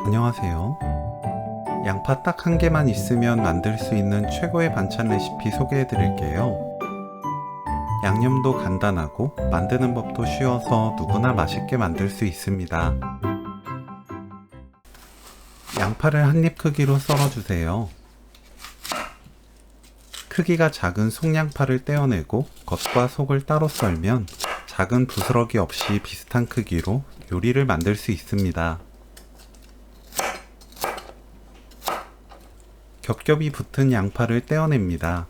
안녕하세요. 양파 딱 한 개만 있으면 만들 수 있는 최고의 반찬 레시피 소개해 드릴게요. 양념도 간단하고 만드는 법도 쉬워서 누구나 맛있게 만들 수 있습니다. 양파를 한 입 크기로 썰어주세요. 크기가 작은 속양파를 떼어내고 겉과 속을 따로 썰면 작은 부스러기 없이 비슷한 크기로 요리를 만들 수 있습니다. 겹겹이 붙은 양파를 떼어냅니다.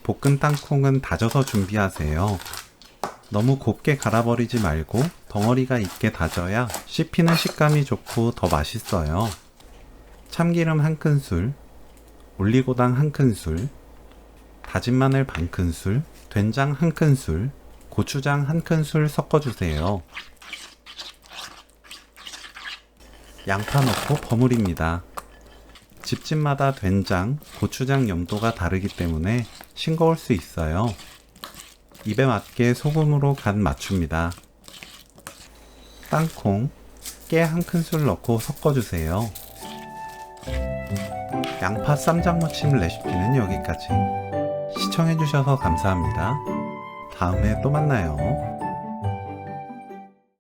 볶은 땅콩은 다져서 준비하세요. 너무 곱게 갈아버리지 말고 덩어리가 있게 다져야 씹히는 식감이 좋고 더 맛있어요. 참기름 1큰술, 올리고당 1큰술, 다진 마늘 반큰술, 된장 1큰술, 고추장 1큰술 섞어주세요. 양파 넣고 버무립니다. 집집마다 된장, 고추장 염도가 다르기 때문에 싱거울 수 있어요. 입에 맞게 소금으로 간 맞춥니다. 땅콩, 깨 1큰술 넣고 섞어주세요. 양파 쌈장 무침 레시피는 여기까지. 시청해주셔서 감사합니다. 다음에 또 만나요.